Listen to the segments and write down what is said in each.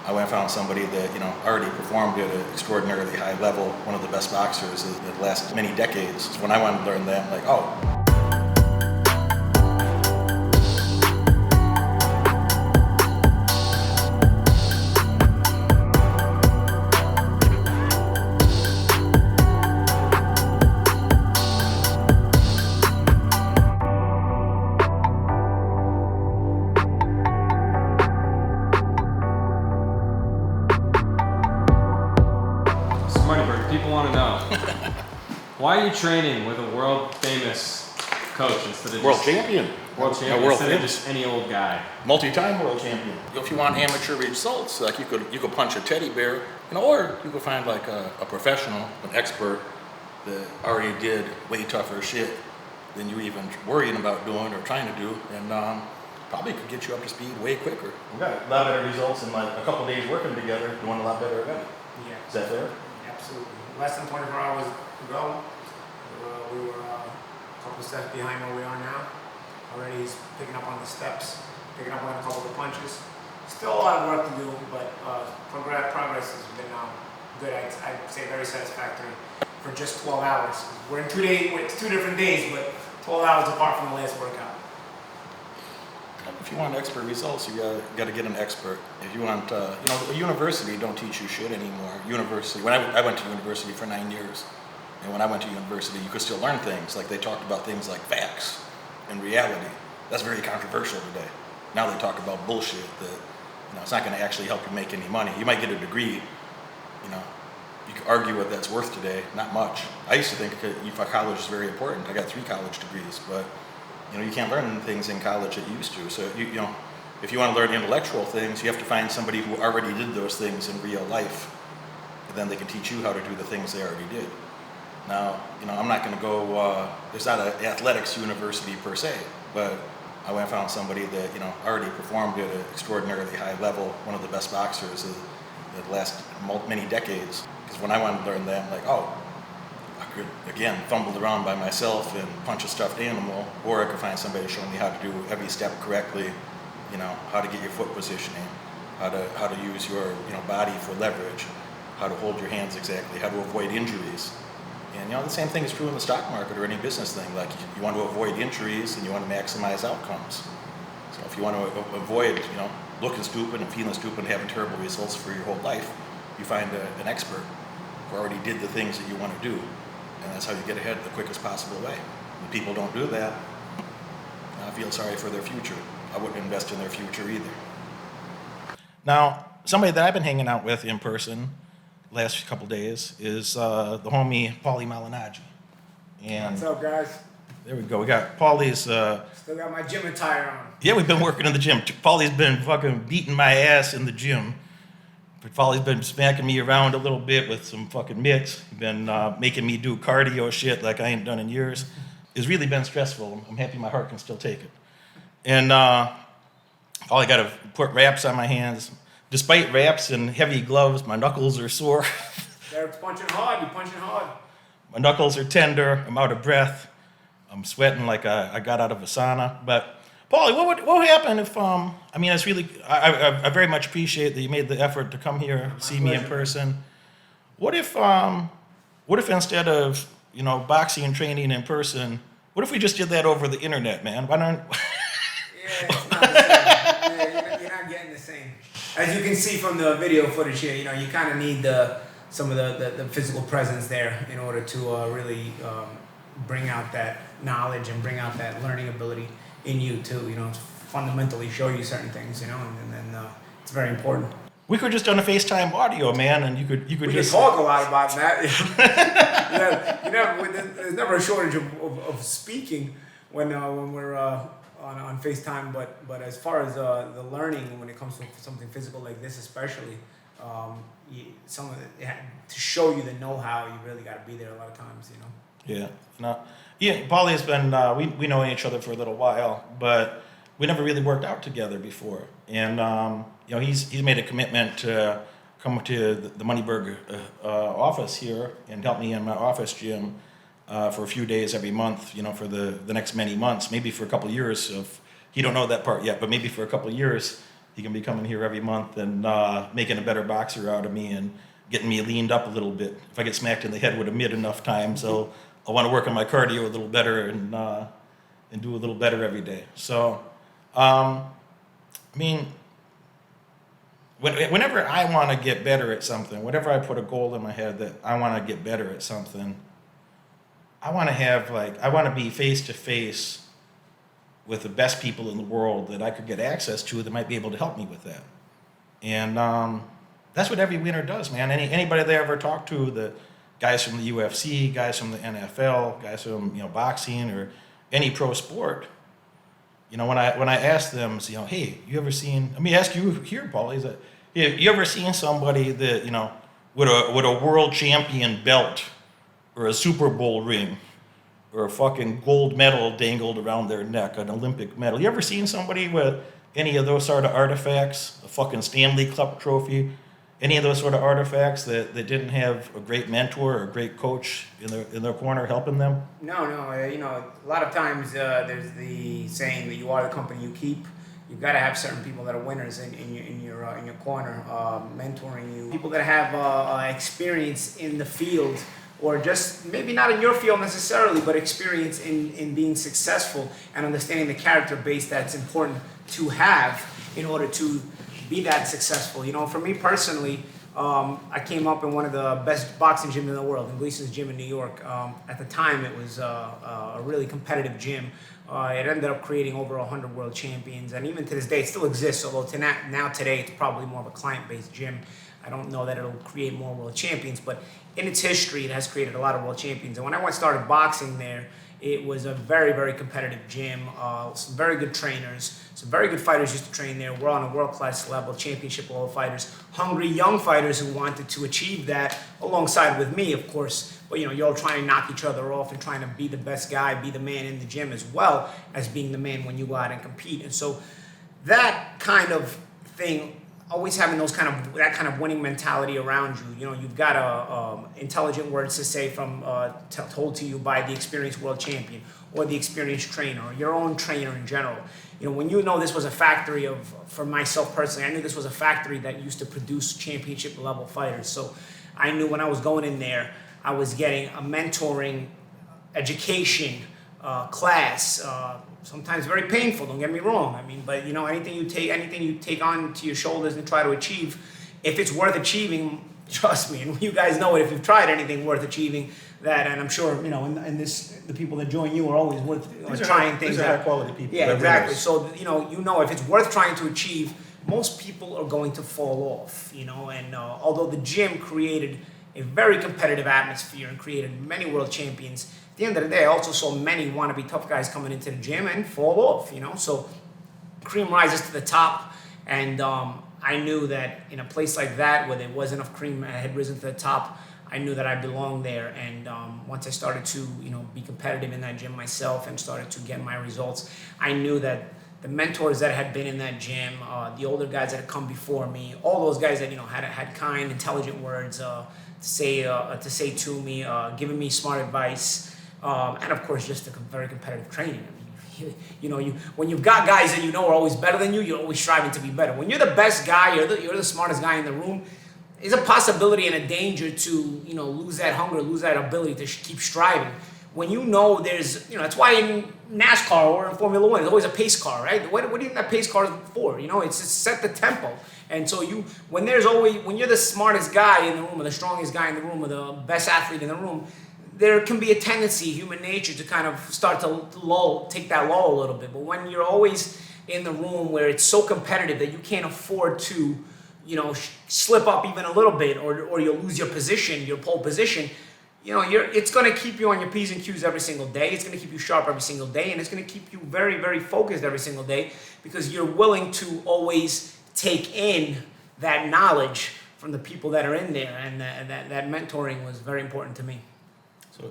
I went and found somebody that, already performed at an extraordinarily high level, one of the best boxers in the last many decades. When I wanted to learn that, I'm like, oh. Moneyberg, people want to know, why are you training with a world famous coach instead of World champion instead of just any old guy? Multi-time world champion. If you want amateur results, like you could punch a teddy bear, or you could find like a professional, an expert that already did way tougher shit than you even worrying about doing or trying to do, and probably could get you up to speed way quicker. We got a lot better results in like a couple days working together, doing a lot better event. Yeah. Is that fair? Absolutely. Less than 24 hours ago, we were a couple steps behind where we are now. Already he's picking up on the steps, picking up on a couple of the punches. Still a lot of work to do, but progress has been good. I'd say very satisfactory for just 12 hours. We're in 2 days, it's 2 different days, but 12 hours apart from the last workout. If you want expert results, you got to get an expert. If you want, a university don't teach you shit anymore. University, when I went to university for 9 years, and when I went to university, you could still learn things. Like they talked about things like facts and reality. That's very controversial today. Now they talk about bullshit that, it's not going to actually help you make any money. You might get a degree, you can argue what that's worth today. Not much. I used to think college is very important. I got 3 college degrees, but you can't learn things in college that you used to. So if you want to learn intellectual things, you have to find somebody who already did those things in real life, and then they can teach you how to do the things they already did. Now, I'm not going to go. There's not an athletics university per se, but I went and found somebody that already performed at an extraordinarily high level, one of the best boxers in the last many decades. Because when I wanted to learn that, I'm like, oh. Again, fumbled around by myself and punch a stuffed animal, or I could find somebody to show me how to do every step correctly, how to get your foot positioning, how to use your body for leverage, how to hold your hands exactly, how to avoid injuries. And the same thing is true in the stock market or any business thing. Like you want to avoid injuries and you want to maximize outcomes. So if you want to avoid looking stupid and feeling stupid and having terrible results for your whole life, you find an expert who already did the things that you want to do. And that's how you get ahead the quickest possible way. When people don't do that, I feel sorry for their future. I wouldn't invest in their future either. Now, somebody that I've been hanging out with in person last couple days is the homie Paulie Malignaggi. And what's up, guys? There we go. We got Paulie's. Still got my gym attire on. Yeah, we've been working in the gym. Paulie's been fucking beating my ass in the gym. But Paulie's been smacking me around a little bit with some fucking mitts. He's been making me do cardio shit like I ain't done in years. It's really been stressful. I'm happy my heart can still take it. And all I got to put wraps on my hands. Despite wraps and heavy gloves, my knuckles are sore. Derek's punching hard. You're punching hard. My knuckles are tender. I'm out of breath. I'm sweating like I got out of a sauna. But Paulie, what would happen if, it's really, I very much appreciate that you made the effort to come here, see me in person. What if instead of, boxing and training in person, what if we just did that over the internet, man? Why don't? Yeah, it's not the same. You're not getting the same. As you can see from the video footage here, you kind of need some of the physical presence there in order to really bring out that knowledge and bring out that learning ability in you too, fundamentally show you certain things, and then it's very important. We could just done a FaceTime audio, man, and you could we just can talk a lot about that. There's never a shortage of speaking when we're on FaceTime, but as far as the learning when it comes to something physical like this, especially, some of it, to show you the know-how, you really got to be there a lot of times, Yeah. No. Yeah, Paulie has been, we know each other for a little while, but we never really worked out together before. And, he's made a commitment to come to the Moneyberg office here and help me in my office gym for a few days every month, for the next many months, maybe for a couple of years. He don't know that part yet, but maybe for a couple of years, he can be coming here every month and making a better boxer out of me and getting me leaned up a little bit. If I get smacked in the head with a mitt enough times, so I want to work on my cardio a little better and do a little better every day. So, I mean, whenever I want to get better at something, whenever I put a goal in my head that I want to get better at something, I want to be face to face with the best people in the world that I could get access to that might be able to help me with that. And that's what every winner does, man. Anybody they ever talk to, the guys from the UFC, guys from the NFL, guys from boxing or any pro sport, when I ask them, hey, you ever seen? Let me ask you here, Paulie, is that you ever seen somebody that with a world champion belt or a Super Bowl ring or a fucking gold medal dangled around their neck, an Olympic medal? You ever seen somebody with any of those sort of artifacts, a fucking Stanley Cup trophy, any of those sort of artifacts that didn't have a great mentor or a great coach in their corner helping them? No. A lot of times there's the saying that you are the company you keep. You've got to have certain people that are winners in your corner, mentoring you. People that have experience in the field, or just maybe not in your field necessarily, but experience in being successful and understanding the character base that's important to have in order to be that successful. For me personally, I came up in one of the best boxing gyms in the world, in Gleason's gym in New York. At the time, it was a really competitive gym. It ended up creating over 100 world champions, and even to this day, it still exists, although today, it's probably more of a client-based gym. I don't know that it'll create more world champions, but in its history, it has created a lot of world champions. And when I started boxing there, it was a very, very competitive gym, some very good trainers, some very good fighters used to train there. We're on a world-class level, championship level fighters, hungry young fighters who wanted to achieve that alongside with me, of course. But you're all trying to knock each other off and trying to be the best guy, be the man in the gym, as well as being the man when you go out and compete. And so that kind of thing, always having that kind of winning mentality around you. You've got intelligent words to say from told to you by the experienced world champion or the experienced trainer or your own trainer in general. When this was a factory for myself personally, I knew this was a factory that used to produce championship level fighters. So I knew when I was going in there, I was getting a mentoring education class. Sometimes very painful, don't get me wrong. But anything you take on to your shoulders and try to achieve, if it's worth achieving, trust me, and you guys know it, if you've tried anything worth achieving, that, and I'm sure, in this, the people that join you are always worth trying things. These are high quality people. Yeah, exactly. So, if it's worth trying to achieve, most people are going to fall off, and although the gym created a very competitive atmosphere and created many world champions, at the end of the day, I also saw many wannabe tough guys coming into the gym and fall off, So cream rises to the top, and I knew that in a place like that where there was enough cream had risen to the top, I knew that I belonged there. And once I started to, be competitive in that gym myself and started to get my results, I knew that the mentors that had been in that gym, the older guys that had come before me, all those guys that had kind, intelligent words to say to me, giving me smart advice. And of course, just a very competitive training. When you've got guys that are always better than you, you're always striving to be better. When you're the best guy, you're the smartest guy in the room, there's a possibility and a danger to, lose that hunger, lose that ability to keep striving. When there's, that's why in NASCAR or in Formula One, there's always a pace car, right? What do you think that pace car is for? It's to set the tempo. And so when you're the smartest guy in the room or the strongest guy in the room or the best athlete in the room, there can be a tendency, human nature, to kind of start to take that lull a little bit. But when you're always in the room where it's so competitive that you can't afford to, slip up even a little bit, or you'll lose your position, your pole position, it's going to keep you on your P's and Q's every single day. It's going to keep you sharp every single day, and it's going to keep you very, very focused every single day, because you're willing to always take in that knowledge from the people that are in there, and that mentoring was very important to me.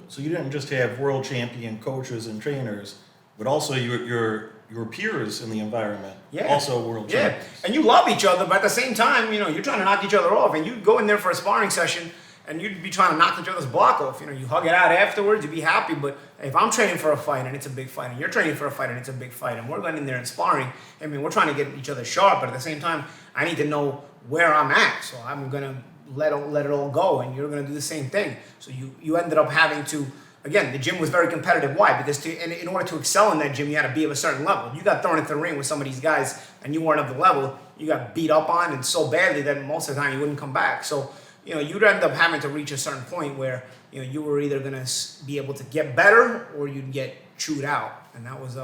So you didn't just have world champion coaches and trainers, but also your peers in the environment, also world champions. And you love each other, but at the same time, you're trying to knock each other off, and you go in there for a sparring session, and you'd be trying to knock each other's block off. You know, you hug it out afterwards, you'd be happy. But if I'm training for a fight and it's a big fight, and you're training for a fight and it's a big fight, and we're going in there and sparring, I mean, we're trying to get each other sharp, but at the same time, I need to know where I'm at. So I'm going to let it all go, and you're going to do the same thing. So you ended up having to, again, the gym was very competitive. Why? Because in order to excel in that gym, you had to be of a certain level. You got thrown into the ring with some of these guys and you weren't of the level, you got beat up on and so badly that most of the time you wouldn't come back. So, you know, you'd end up having to reach a certain point where, you know, you were either going to be able to get better or you'd get chewed out. And that was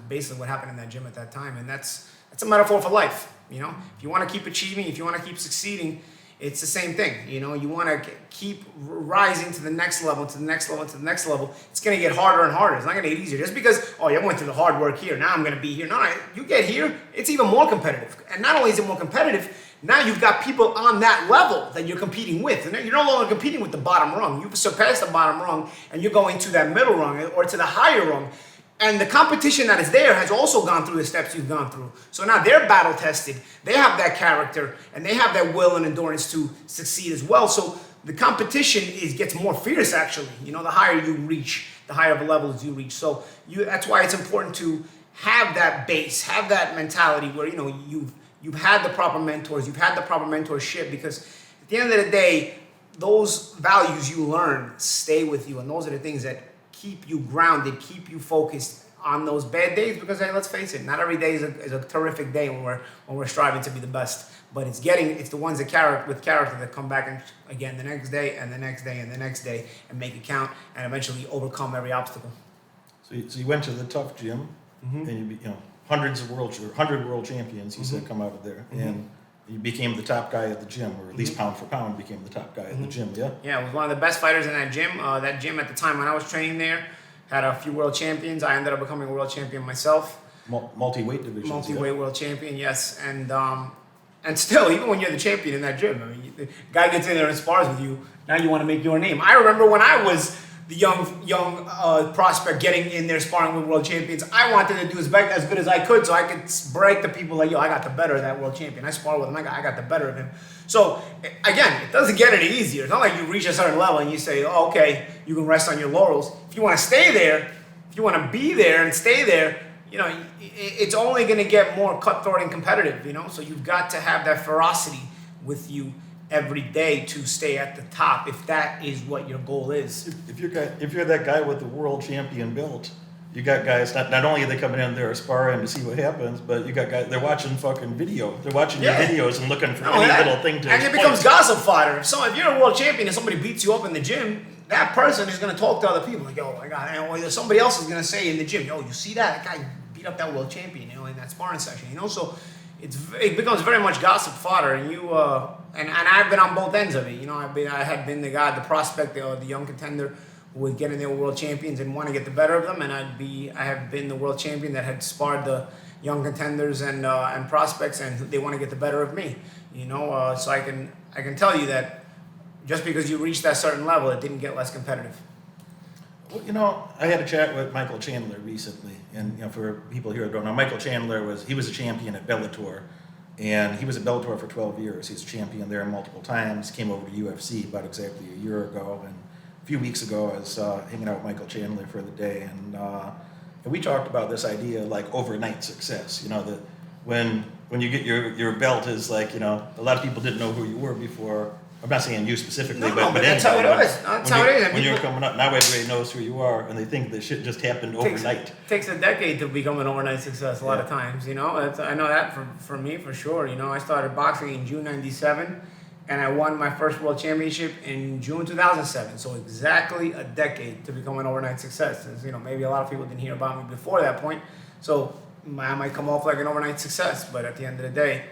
basically what happened in that gym at that time. And that's a metaphor for life. You know, if you want to keep achieving, if you want to keep succeeding, it's the same thing. You know, you want to keep rising to the next level, to the next level, to the next level. It's going to get harder and harder. It's not going to get easier. Just because, oh, you went through the hard work here, now I'm going to be here. No, you get here, it's even more competitive. And not only is it more competitive, now you've got people on that level that you're competing with. And you're no longer competing with the bottom rung. You've surpassed the bottom rung, and you're going to that middle rung or to the higher rung. And the competition that is there has also gone through the steps you've gone through. So now they're battle tested. They have that character and they have that will and endurance to succeed as well. So the competition gets more fierce actually. You know, the higher you reach, the higher the levels you reach. So that's why it's important to have that base, have that mentality where, you know, you've had the proper mentors, you've had the proper mentorship, because at the end of the day, those values you learn stay with you, and those are the things that keep you grounded, keep you focused on those bad days. Because hey, let's face it, not every day is a terrific day when we're striving to be the best. But it's the ones with character that come back and again the next day and the next day and the next day and make it count and eventually overcome every obstacle. So you went to the tough gym, and you know 100 world champions. You said come out of there, and you became the top guy at the gym, or at least pound for pound became the top guy at the gym. Yeah. Yeah, I was one of the best fighters in that gym. That gym at the time when I was training there had a few world champions. I ended up becoming a world champion myself. Multi-weight division. Multi-weight world champion, yes. And still, even when you're the champion in that gym, I mean, the guy gets in there and spars with you. Now you want to make your name. I remember when I was the young prospect getting in there sparring with world champions, I wanted to do as good as I could so I could brag to people like, yo, I got the better of that world champion. I sparred with him. I got the better of him. So again, it doesn't get any easier. It's not like you reach a certain level and you say, oh, okay, you can rest on your laurels. If you want to stay there, if you want to be there and stay there, you know, it's only going to get more cutthroat and competitive, you know? So you've got to have that ferocity with you every day to stay at the top, if that is what your goal is. If you're that guy with the world champion belt, you got guys, not only are they coming in there sparring to see what happens, but you got guys, they're watching fucking video. They're watching your videos and looking for any little thing to... And it becomes gossip fodder. So if you're a world champion and somebody beats you up in the gym, that person is going to talk to other people like, oh my God, or somebody else is going to say in the gym, yo, you see that? That guy beat up that world champion, you know, in that sparring session, you know? So it becomes very much gossip fodder, and and I've been on both ends of it. You know, I had been the guy, the prospect, the young contender who would get in there with world champions and want to get the better of them, and I have been the world champion that had sparred the young contenders and prospects, and they want to get the better of me. You know, so I can tell you that just because you reach that certain level, it didn't get less competitive. Well, you know, I had a chat with Michael Chandler recently, and you know, for people here who don't know, Michael Chandler was a champion at Bellator, and he was at Bellator for 12 years. He was a champion there multiple times. Came over to UFC about exactly a year ago, and a few weeks ago I was hanging out with Michael Chandler for the day, and we talked about this idea like overnight success. You know, that when you get your belt is like, you know, a lot of people didn't know who you were before. I'm not saying you specifically, but that's how it is. That's how it is. When you're coming up, now everybody knows who you are, and they think that shit just happened overnight. Takes a decade to become an overnight success a lot of times, you know. I know that for me, for sure. You know, I started boxing in June 97, and I won my first world championship in June 2007. So exactly a decade to become an overnight success. As, you know, maybe a lot of people didn't hear about me before that point, so I might come off like an overnight success. But at the end of the day,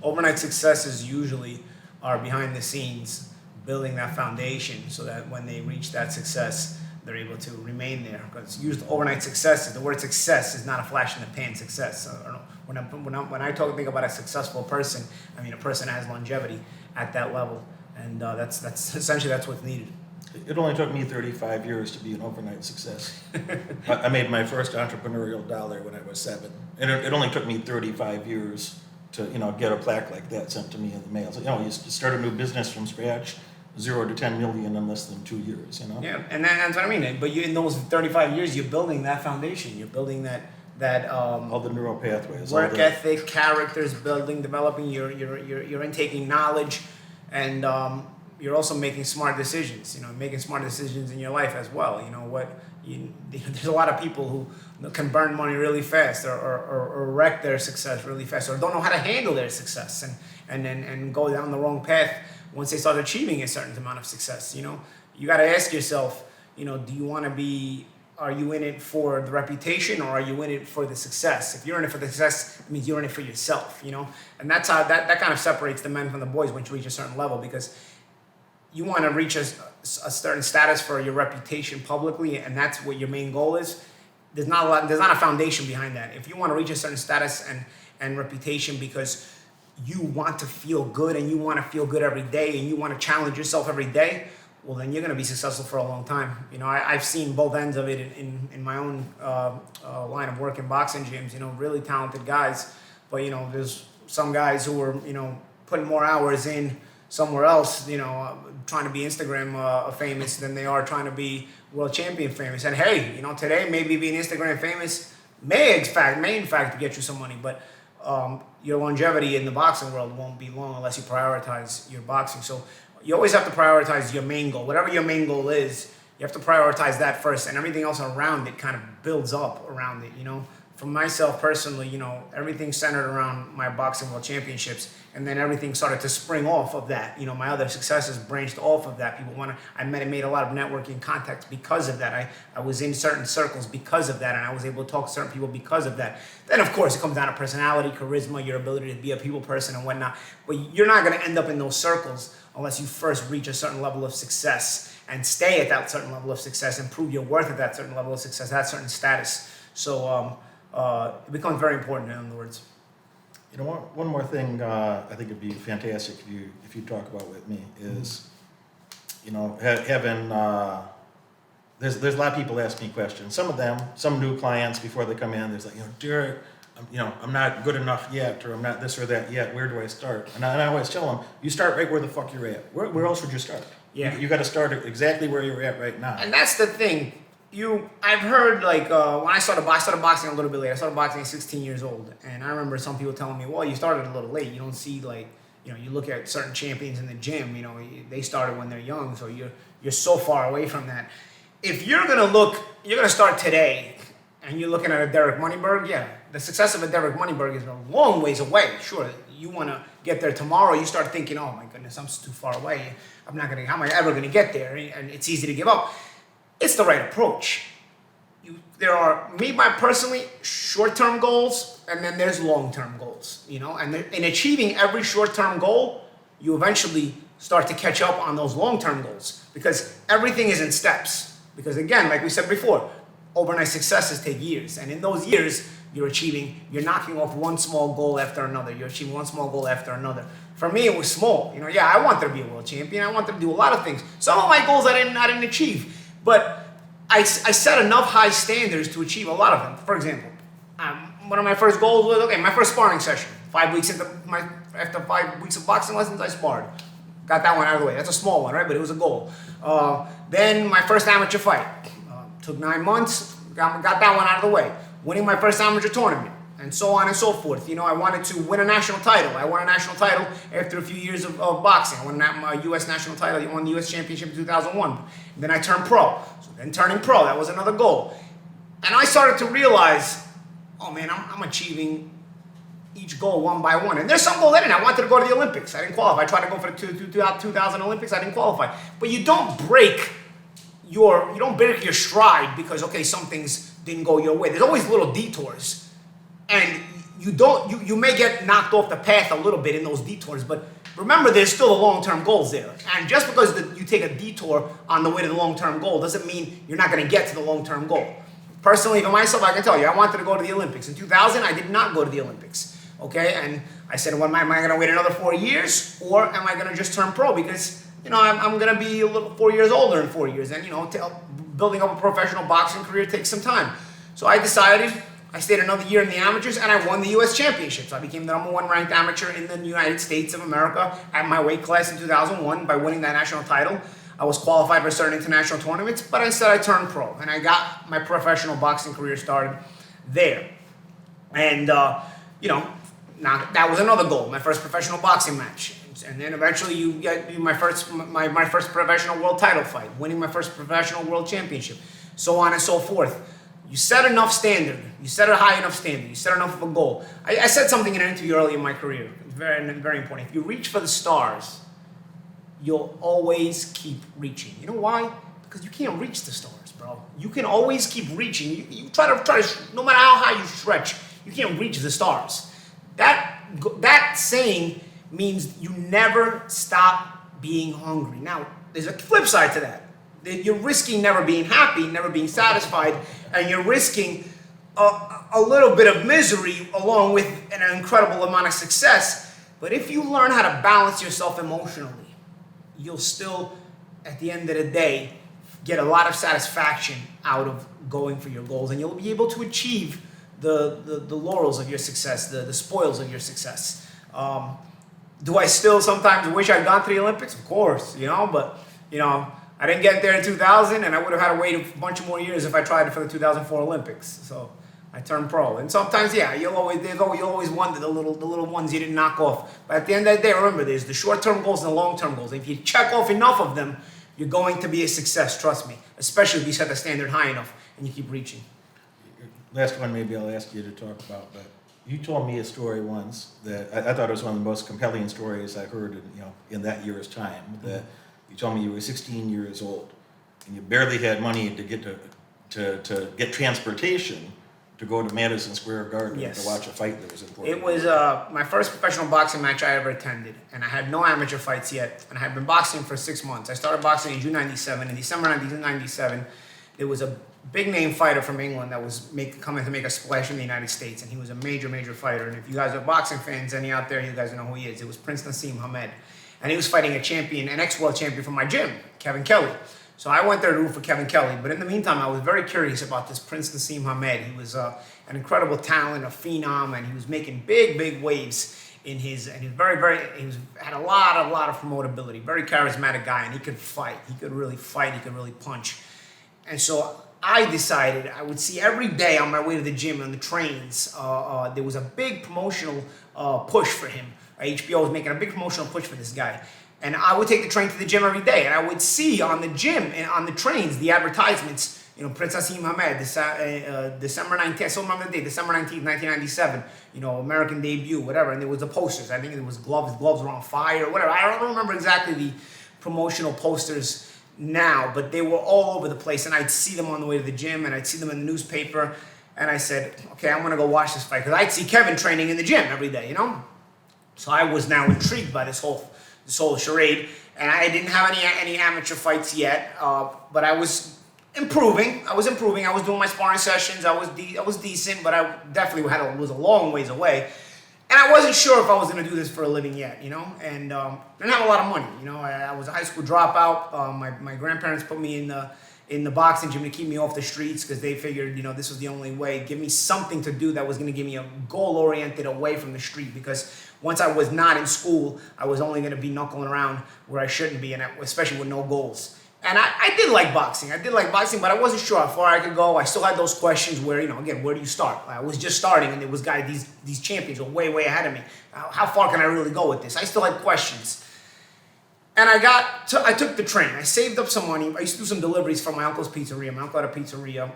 overnight successes usually are behind the scenes building that foundation so that when they reach that success, they're able to remain there. Because used overnight success, the word success is not a flash in the pan success. I don't know. When I think about a successful person, I mean a person that has longevity at that level, and that's essentially what's needed. It only took me 35 years to be an overnight success. I made my first entrepreneurial dollar when I was 7, and it only took me 35 years to, you know, get a plaque like that sent to me in the mail. So, you know, you start a new business from scratch, 0 to 10 million in less than 2 years, you know? Yeah, and that's what I mean. But in those 35 years, you're building that foundation. You're building that All the neural pathways. work ethic, characters building, developing. You're intaking knowledge, and you're also making smart decisions. You know, making smart decisions in your life as well. You know there's a lot of people who can burn money really fast, or wreck their success really fast, or don't know how to handle their success, and go down the wrong path once they start achieving a certain amount of success. You know, you got to ask yourself, you know, are you in it for the reputation, or are you in it for the success? If you're in it for the success, it means you're in it for yourself, you know? And that's how that kind of separates the men from the boys once you reach a certain level, because you want to reach a certain status for your reputation publicly, and that's what your main goal is. There's not a foundation behind that. If you want to reach a certain status and reputation because you want to feel good, and you want to feel good every day, and you want to challenge yourself every day, well, then you're going to be successful for a long time. You know, I've seen both ends of it in my own line of work in boxing gyms. You know, really talented guys, but you know, there's some guys who are, you know, putting more hours in somewhere else, you know, trying to be Instagram famous than they are trying to be world champion famous. And hey, you know, today maybe being Instagram famous may in fact get you some money, but your longevity in the boxing world won't be long unless you prioritize your boxing. So you always have to prioritize your main goal. Whatever your main goal is, you have to prioritize that first, and everything else around it kind of builds up around it, you know. For myself personally, you know, everything centered around my boxing world championships, and then everything started to spring off of that. You know, my other successes branched off of that. I made a lot of networking contacts because of that. I was in certain circles because of that, and I was able to talk to certain people because of that. Then, of course, it comes down to personality, charisma, your ability to be a people person and whatnot. But you're not going to end up in those circles unless you first reach a certain level of success and stay at that certain level of success and prove your worth at that certain level of success, that certain status. So it becomes very important, in other words. You know, one more thing I think it'd be fantastic if you talk about with me is, you know, having there's a lot of people ask me questions. Some new clients before they come in, there's like, you know, Derek, I'm not good enough yet, or I'm not this or that yet. Where do I start? And I always tell them, you start right where the fuck you're at. Where else would you start? Yeah. You got to start exactly where you're at right now. And that's the thing. I've heard, like, when I started boxing a little bit late. I started boxing at 16 years old, and I remember some people telling me, well, you started a little late. You don't see, like, you know, you look at certain champions in the gym, you know, they started when they're young, so you're so far away from that. If you're gonna start today, and you're looking at a Derek Moneyberg, yeah, the success of a Derek Moneyberg is a long ways away. Sure, you want to get there tomorrow, you start thinking, oh my goodness, I'm too far away. How am I ever gonna get there? And it's easy to give up. It's the right approach. There are, personally, short-term goals, and then there's long-term goals, you know? And in achieving every short-term goal, you eventually start to catch up on those long-term goals, because everything is in steps. Because again, like we said before, overnight successes take years. And in those years, you're knocking off one small goal after another. You're achieving one small goal after another. For me, it was small. You know, yeah, I wanted to be a world champion. I wanted to do a lot of things. Some of my goals I didn't achieve. But I set enough high standards to achieve a lot of them. For example, one of my first goals was, my first sparring session. After 5 weeks of boxing lessons, I sparred. Got that one out of the way. That's a small one, right? But it was a goal. Then my first amateur fight. Took 9 months. Got that one out of the way. Winning my first amateur tournament. And so on and so forth. You know, I wanted to win a national title. I won a national title after a few years of boxing. I won my U.S. national title. I won the U.S. championship in 2001. And then I turned pro. So then turning pro, that was another goal. And I started to realize, oh man, I'm achieving each goal one by one. And there's some goals I didn't. I wanted to go to the Olympics. I didn't qualify. I tried to go for the 2000 Olympics. I didn't qualify. But you don't break your stride because, okay, some things didn't go your way. There's always little detours. And you may get knocked off the path a little bit in those detours, but remember, there's still the long-term goals there. And just because you take a detour on the way to the long-term goal doesn't mean you're not going to get to the long-term goal. Personally, for myself, I can tell you, I wanted to go to the Olympics. In 2000, I did not go to the Olympics. Okay? And I said, well, am I going to wait another 4 years, or am I going to just turn pro? Because, you know, I'm going to be 4 years older in 4 years. And, you know, building up a professional boxing career takes some time. So I decided, I stayed another year in the amateurs, and I won the U.S. Championship. So I became the #1 ranked amateur in the United States of America at my weight class in 2001 by winning that national title. I was qualified for certain international tournaments, but instead I turned pro, and I got my professional boxing career started there. And, now that was another goal, my first professional boxing match. And then eventually you get my first professional world title fight, winning my first professional world championship, so on and so forth. You set enough standard. You set a high enough standard. You set enough of a goal. I said something in an interview early in my career. It's very, very important. If you reach for the stars, you'll always keep reaching. You know why? Because you can't reach the stars, bro. You can always keep reaching. You try to, no matter how high you stretch, you can't reach the stars. That saying means you never stop being hungry. Now, there's a flip side to that. You're risking never being happy, never being satisfied, and you're risking a little bit of misery along with an incredible amount of success. But if you learn how to balance yourself emotionally, you'll still, at the end of the day, get a lot of satisfaction out of going for your goals, and you'll be able to achieve the laurels of your success, the spoils of your success. Do I still sometimes wish I'd gone to the Olympics? Of course, but I didn't get there in 2000, and I would have had to wait a bunch of more years if I tried it for the 2004 Olympics. So I turned pro, and sometimes, you'll always wonder the little ones you didn't knock off. But at the end of the day, remember, there's the short-term goals and the long-term goals. If you check off enough of them, you're going to be a success. Trust me. Especially if you set the standard high enough and you keep reaching. Last one, maybe I'll ask you to talk about, but you told me a story once that I thought it was one of the most compelling stories I heard in that year's time. That you told me you were 16 years old and you barely had money to get to get transportation to go to Madison Square Garden to watch a fight that was important. It was my first professional boxing match I ever attended, and I had no amateur fights yet, and I had been boxing for 6 months. I started boxing in June '97. In December 1997, there was a big-name fighter from England that was coming to make a splash in the United States, and he was a major fighter. And if you guys are boxing fans, any out there, you guys know who he is. It was Prince Nassim Hamed. And he was fighting an ex-world champion from my gym, Kevin Kelly. So I went there to root for Kevin Kelly. But in the meantime, I was very curious about this Prince Nassim Hamed. He was an incredible talent, a phenom, and he was making big waves and he had a lot of promotability. Very charismatic guy, and he could fight. He could really fight. He could really punch. And so I decided I would see every day on my way to the gym on the trains, there was a big promotional push for him. HBO was making a big promotional push for this guy. And I would take the train to the gym every day, and I would see on the gym and on the trains the advertisements, Prince Nassim Hamed, December 19th, I still remember the day, December 19th, 1997, American debut, whatever. And there was the posters. I think it was gloves were on fire, whatever. I don't remember exactly the promotional posters now, but they were all over the place, and I'd see them on the way to the gym, and I'd see them in the newspaper, and I said, okay, I'm gonna go watch this fight, because I'd see Kevin training in the gym every day, So I was now intrigued by this whole charade, and I didn't have any amateur fights yet, but I was improving. I was doing my sparring sessions. I was decent, but I definitely was a long ways away. And I wasn't sure if I was going to do this for a living yet, and didn't have a lot of money. I was a high school dropout. My grandparents put me in the boxing gym to keep me off the streets because they figured, this was the only way. Give me something to do that was going to give me a goal-oriented away from the street, because once I was not in school, I was only going to be knuckling around where I shouldn't be, and especially with no goals. And I did like boxing. But I wasn't sure how far I could go. I still had those questions where, again, where do you start? I was just starting, and there was these champions were way ahead of me. How far can I really go with this? I still had questions. And I took the train. I saved up some money. I used to do some deliveries from my uncle's pizzeria. My uncle had a pizzeria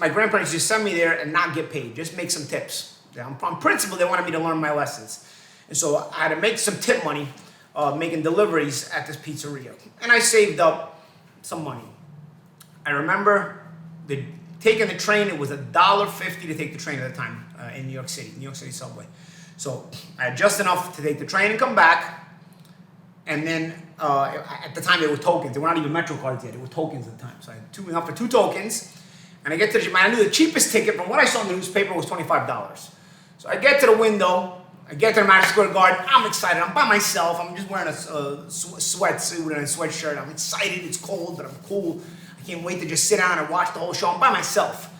my grandparents used to send me there and not get paid, just make some tips. On principle, they wanted me to learn my lessons. And so I had to make some tip money making deliveries at this pizzeria. And I saved up some money. I remember taking the train. It was $1.50 to take the train at the time in New York City subway. So I had just enough to take the train and come back. And then at the time they were tokens. They were not even Metro cards yet. They were tokens at the time. So I had enough for 2 tokens. And I get to the gym. I knew the cheapest ticket from what I saw in the newspaper was $25. So I get to the window. I get to the Madison Square Garden. I'm excited. I'm by myself. I'm just wearing a sweatsuit and a sweatshirt. I'm excited. It's cold, but I'm cool. I can't wait to just sit down and watch the whole show. I'm by myself.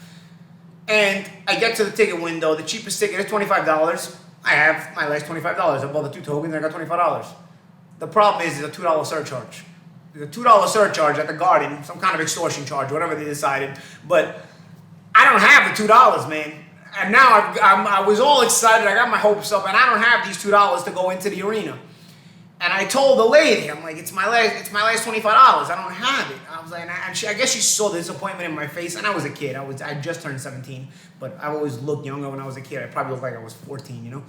And I get to the ticket window. The cheapest ticket is $25. I have my last $25. I bought the 2 tokens and I got $25. The problem is a $2 surcharge. There's a $2 surcharge at the Garden, some kind of extortion charge, whatever they decided. But I don't have the $2, man. And now I was all excited. I got my hopes up, and I don't have these $2 to go into the arena. And I told the lady, I'm like, it's my last $25. I don't have it. I was like, and I guess she saw the disappointment in my face. And I was a kid. I just turned 17, but I always looked younger when I was a kid. I probably looked like I was 14, you know.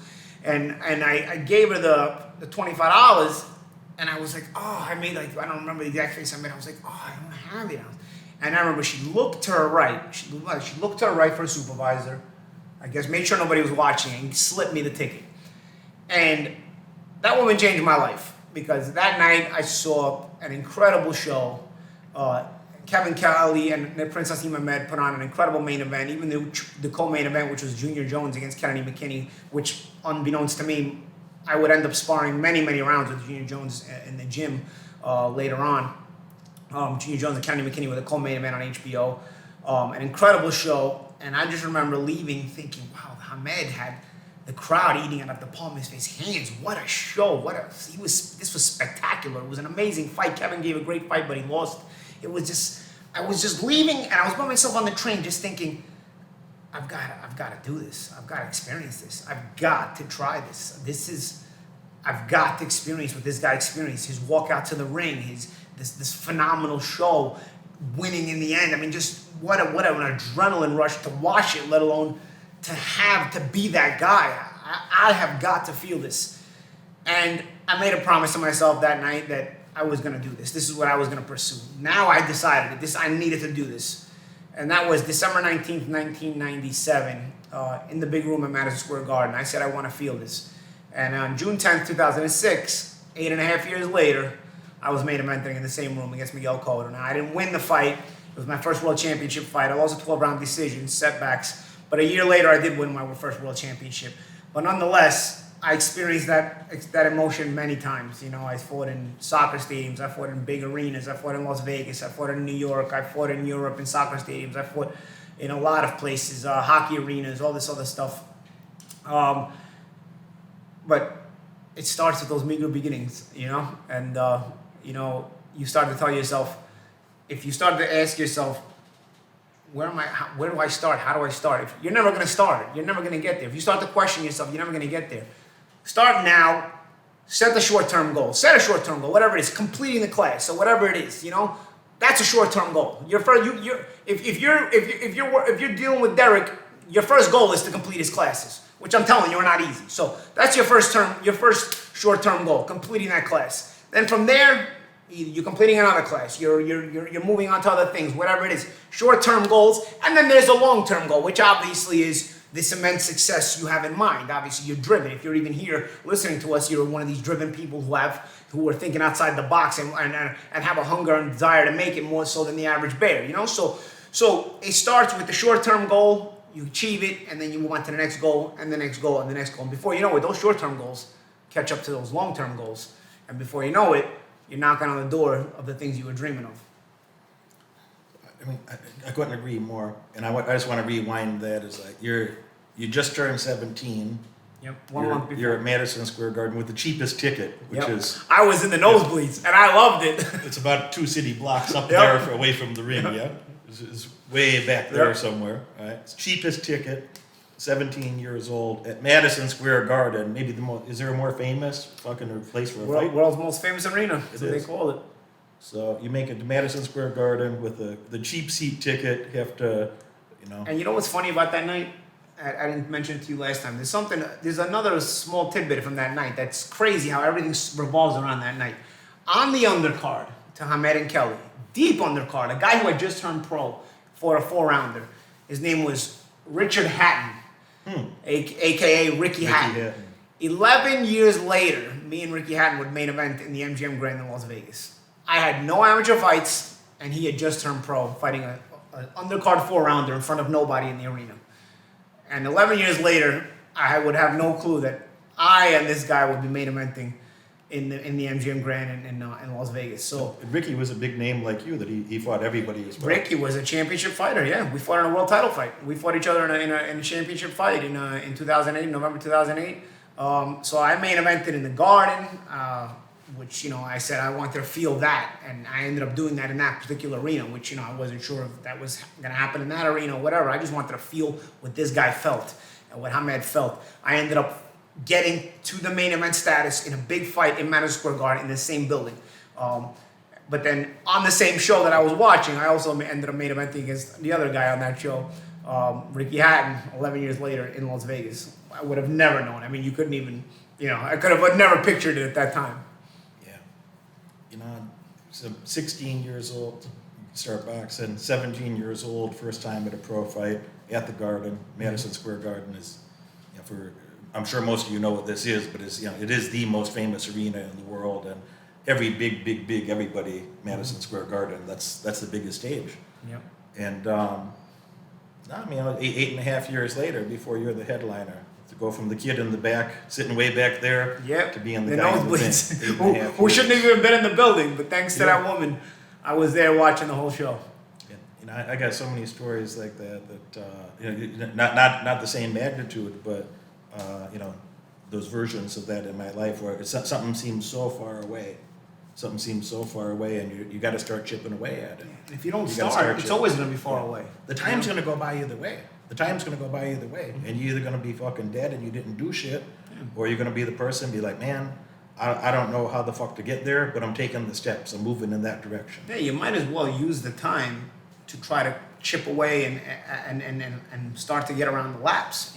And I gave her the $25, and I was like, oh, I made like, I don't remember the exact face I made. I was like, oh, I don't have it. And I remember she looked to her right. She looked to her right for a supervisor. I guess made sure nobody was watching and slipped me the ticket. And that woman changed my life, because that night I saw an incredible show. Kevin Kelly and Princess Ahmed put on an incredible main event. Even the co-main event, which was Junior Jones against Kennedy McKinney, which, unbeknownst to me, I would end up sparring many, many rounds with Junior Jones in the gym later on. Junior Jones and Kennedy McKinney with a co-main event on HBO. An incredible show. And I just remember leaving thinking, wow, Hamed had the crowd eating out of the palm of his face. Hands, what a show. This was spectacular. It was an amazing fight. Kevin gave a great fight, but he lost. I was just leaving, and I was by myself on the train just thinking, I've got to do this. I've got to experience this. I've got to try this. I've got to experience what this guy experienced. His walk out to the ring, this phenomenal show, winning in the end. I mean, just what an adrenaline rush to watch it, let alone to be that guy. I have got to feel this. And I made a promise to myself that night that I was going to do this. This is what I was going to pursue. Now I decided that I needed to do this. And that was December 19th, 1997, in the big room at Madison Square Garden. I said, I want to feel this. And on June 10th, 2006, 8.5 years later, I was main eventing in the same room against Miguel Cotto. Now, I didn't win the fight. It was my first world championship fight. I lost a 12-round decision, setbacks. But a year later, I did win my first world championship. But nonetheless, I experienced that emotion many times. You know, I fought in soccer stadiums. I fought in big arenas. I fought in Las Vegas. I fought in New York. I fought in Europe in soccer stadiums. I fought in a lot of places, hockey arenas, all this other stuff. But it starts with those meager beginnings, you know? And, you start to tell yourself, if you start to ask yourself, where do I start? How do I start? You're never going to start it. You're never going to get there. If you start to question yourself, you're never going to get there. Start now. Set the short-term goal. Set a short-term goal, whatever it is, completing the class. So whatever it is, that's a short-term goal. If you're dealing with Derek, your first goal is to complete his classes, which I'm telling you are not easy. So that's your first short-term goal, completing that class. Then from there, you're completing another class. You're moving on to other things, whatever it is. Short-term goals, and then there's a long-term goal, which obviously is this immense success you have in mind. Obviously, you're driven. If you're even here listening to us, you're one of these driven people who are thinking outside the box and have a hunger and desire to make it more so than the average bear. So it starts with the short-term goal. You achieve it, and then you move on to the next goal, and the next goal, and the next goal. And before you know it, those short-term goals catch up to those long-term goals, and before you know it, you're knocking on the door of the things you were dreaming of. I mean, I couldn't agree more. And I just want to rewind that. Is like you just turned 17. Yep, 1 month before. You're at Madison Square Garden with the cheapest ticket, which is... I was in the nosebleeds, and I loved it. It's about 2 city blocks up there away from the ring, yeah? It's way back there somewhere, right? It's cheapest ticket, 17 years old, at Madison Square Garden. Maybe is there a more famous fucking place for a fight? World's most famous arena, that's what they call it. So you make it to Madison Square Garden with the cheap seat ticket. You have to, And you know what's funny about that night? I didn't mention it to you last time. There's another small tidbit from that night that's crazy how everything revolves around that night. On the undercard to Hamed and Kelly, deep undercard, a guy who had just turned pro for a 4-rounder. His name was Richard Hatton, a.k.a. Ricky Hatton. 11 years later, me and Ricky Hatton would main event in the MGM Grand in Las Vegas. I had no amateur fights, and he had just turned pro, fighting an undercard 4-rounder in front of nobody in the arena. And 11 years later, I would have no clue that I and this guy would be main eventing in the MGM Grand in Las Vegas. So Ricky was a big name like you that he fought everybody as well. Ricky was a championship fighter. Yeah, we fought in a world title fight. We fought each other in a championship fight in 2008, November 2008. So I main evented in the Garden, which I said I wanted to feel that, and I ended up doing that in that particular arena, which I wasn't sure if that was gonna happen in that arena or whatever. I just wanted to feel what this guy felt and what Hamed felt. I ended up getting to the main event status in a big fight in Madison Square Garden in the same building. But then on the same show that I was watching, I also ended up main eventing against the other guy on that show, Ricky Hatton, 11 years later in Las Vegas. I would have never known. I mean, you couldn't even, I could have never pictured it at that time. Yeah. So 16 years old, start boxing. 17 years old, first time at a pro fight at the Garden. Madison Square Garden is, I'm sure most of you know what this is, but it is the most famous arena in the world, and every big everybody, Madison Square Garden, that's the biggest stage. Yep. And 8.5 years later, before you're the headliner, to go from the kid in the back, sitting way back there, to being the guy nosebleeds, who shouldn't have even been in the building, but thanks to that woman, I was there watching the whole show. I got so many stories like that not the same magnitude, but those versions of that in my life where something seems so far away. Something seems so far away, and you got to start chipping away at it. If you don't start, it's always going to be far away. The time's going to go by either way. And you're either going to be fucking dead and you didn't do shit, or you're going to be the person be like, man, I don't know how the fuck to get there, but I'm taking the steps. I'm moving in that direction. Yeah, you might as well use the time to try to chip away and start to get around the laps.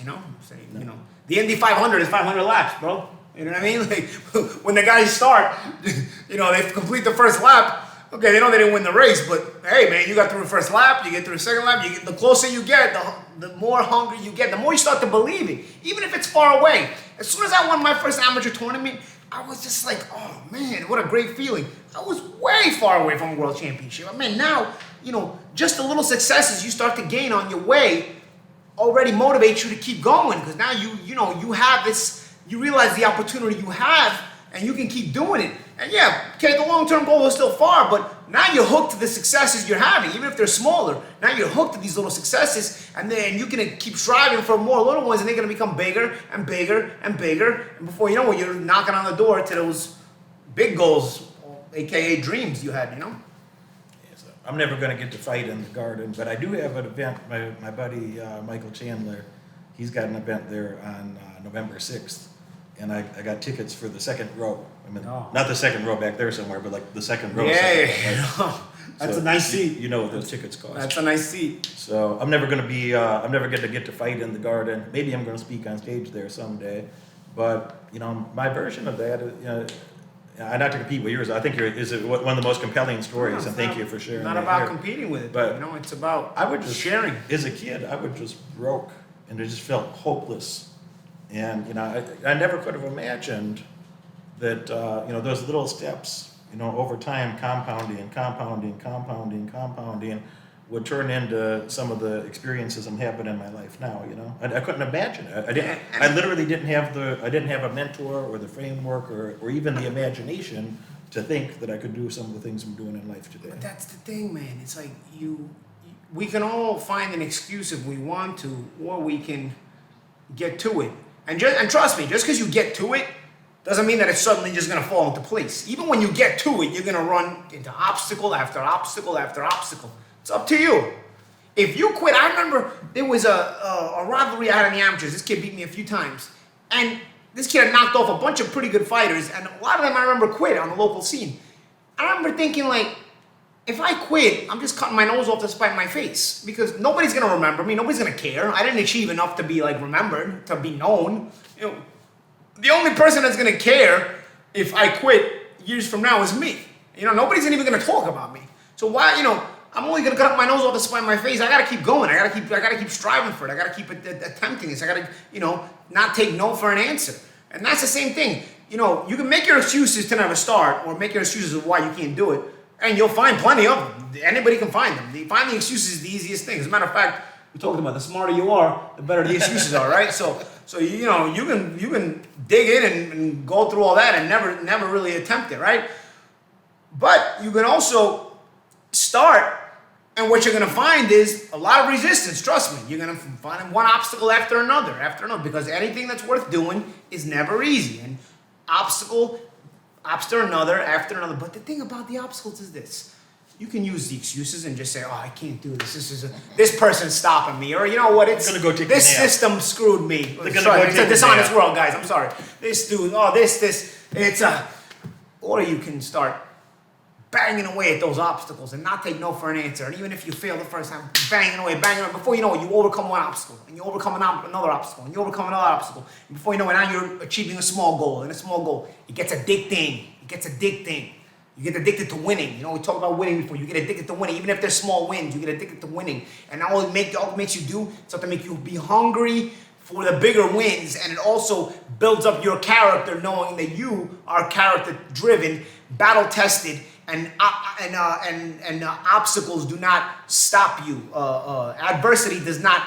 The Indy 500 is 500 laps, bro. You know what I mean? Like when the guys start, they complete the first lap. Okay, they know they didn't win the race, but hey, man, you got through the first lap, you get through the second lap. The closer you get, the more hungry you get, the more you start to believe it, even if it's far away. As soon as I won my first amateur tournament, I was just like, oh man, what a great feeling. I was way far away from a world championship. I mean, now, just the little successes you start to gain on your way already motivate you to keep going, because now you have this. You realize the opportunity you have, and you can keep doing it. And the long-term goal is still far, but now you're hooked to the successes you're having, even if they're smaller. Now you're hooked to these little successes, and then you can keep striving for more little ones, and they're going to become bigger and bigger and bigger. And before you know it, you're knocking on the door to those big goals, aka dreams you had, I'm never going to get to fight in the Garden, but I do have an event. My buddy Michael Chandler, he's got an event there on November 6th. And I got tickets for the second row. I mean, not the second row back there somewhere, but like the second row. That's a nice seat. You know what those tickets cost. That's a nice seat. So I'm never going to get to fight in the Garden. Maybe I'm going to speak on stage there someday. But, my version of that, not to compete with yours, I think is one of the most compelling stories, and thank you for sharing. Not about competing with it, but it's about sharing. As a kid, I would just broke, and I just felt hopeless. And I never could have imagined that those little steps, over time, compounding would turn into some of the experiences I'm having in my life now. I couldn't imagine it. I literally didn't have a mentor or the framework or even the imagination to think that I could do some of the things I'm doing in life today. But that's the thing, man. It's like we can all find an excuse if we want to, or we can get to it. And trust me, just because you get to it doesn't mean that it's suddenly just going to fall into place. Even when you get to it, you're going to run into obstacle after obstacle after obstacle. It's up to you. If you quit, I remember there was a rivalry I had in the amateurs. This kid beat me a few times. And this kid had knocked off a bunch of pretty good fighters, and a lot of them I remember quit on the local scene. I remember thinking, like, if I quit, I'm just cutting my nose off to spite my face, because nobody's gonna remember me, nobody's gonna care. I didn't achieve enough to be remembered, to be known. The only person that's gonna care if I quit years from now is me. Nobody's even gonna talk about me. So why, I'm only gonna cut my nose off to spite my face. I gotta keep going. I gotta keep striving for it. I gotta keep attempting this. I gotta, not take no for an answer. And that's the same thing. You can make your excuses to never start, or make your excuses of why you can't do it. And you'll find plenty of them. Anybody can find them. Finding excuses is the easiest thing. As a matter of fact, we're talking about the smarter you are, the better the excuses are, right? So you know, you can dig in and go through all that and never really attempt it, right? But you can also start, and what you're gonna find is a lot of resistance. Trust me, you're gonna find one obstacle after another, because anything that's worth doing is never easy. And obstacle after another. But the thing about the obstacles is this: you can use the excuses and just say, "Oh, I can't do this. This person's stopping me," or you know what? It's gonna go take this a nap. system screwed me. They're gonna Sorry, go it's take a a dishonest nap. world, guys. I'm sorry. This dude. Oh, this. It's a. Or you can start banging away at those obstacles and not take no for an answer. And even if you fail the first time, banging away. Before you know it, you overcome one obstacle, and you overcome another obstacle, and you overcome another obstacle. And before you know it, now you're achieving a small goal, and a small goal. It gets addicting. You get addicted to winning. You know, we talked about winning before. You get addicted to winning. Even if there's small wins, you get addicted to winning. And all it makes you do is to make you be hungry for the bigger wins. And it also builds up your character, knowing that you are character-driven, battle-tested, and obstacles do not stop you. Adversity does not.